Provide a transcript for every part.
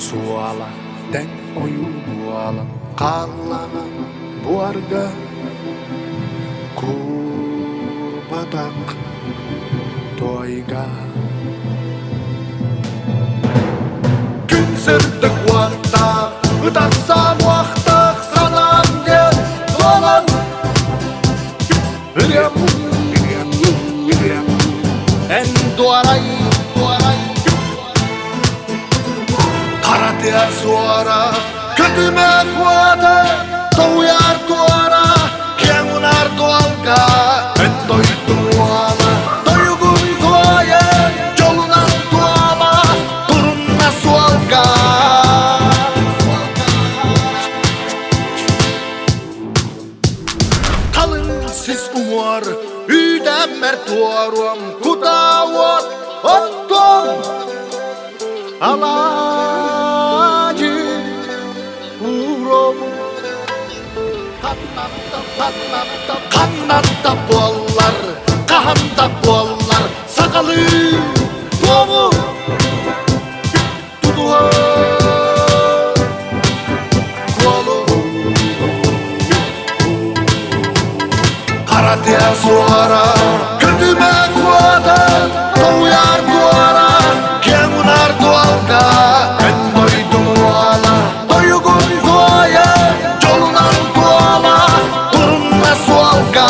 suola, den ojuvuola, kallana, buarga, kubatak, toiga. Künsirdik waqta, utatsam waqta, sanan gel, dolan. En duaray, Karatea suara, kötüme kuata, touyar tuara, kiemunar tualka, en toituala, toyugun tuaye, jolunan tuala, turunna sualka. Kalın siz umar, ydämmer tuoruam, kutauot, ottom. Alaji urom kannatta puollar, kahanta puollar, sakalı tuomu tutuha kuolu. Karatea suara, kötüme kuota, touyar tuara, kiemunar tualka, en toituala, toyugun tuoye, jolunan tuala, turunna sualka.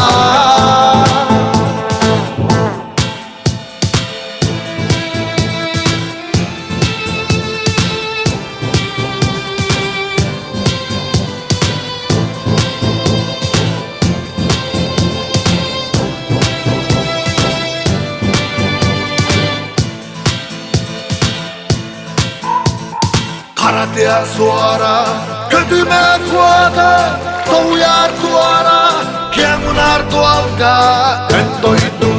Karatea suara, kötüme kuota, touyar tuara, kiemunar tualka, en toituala.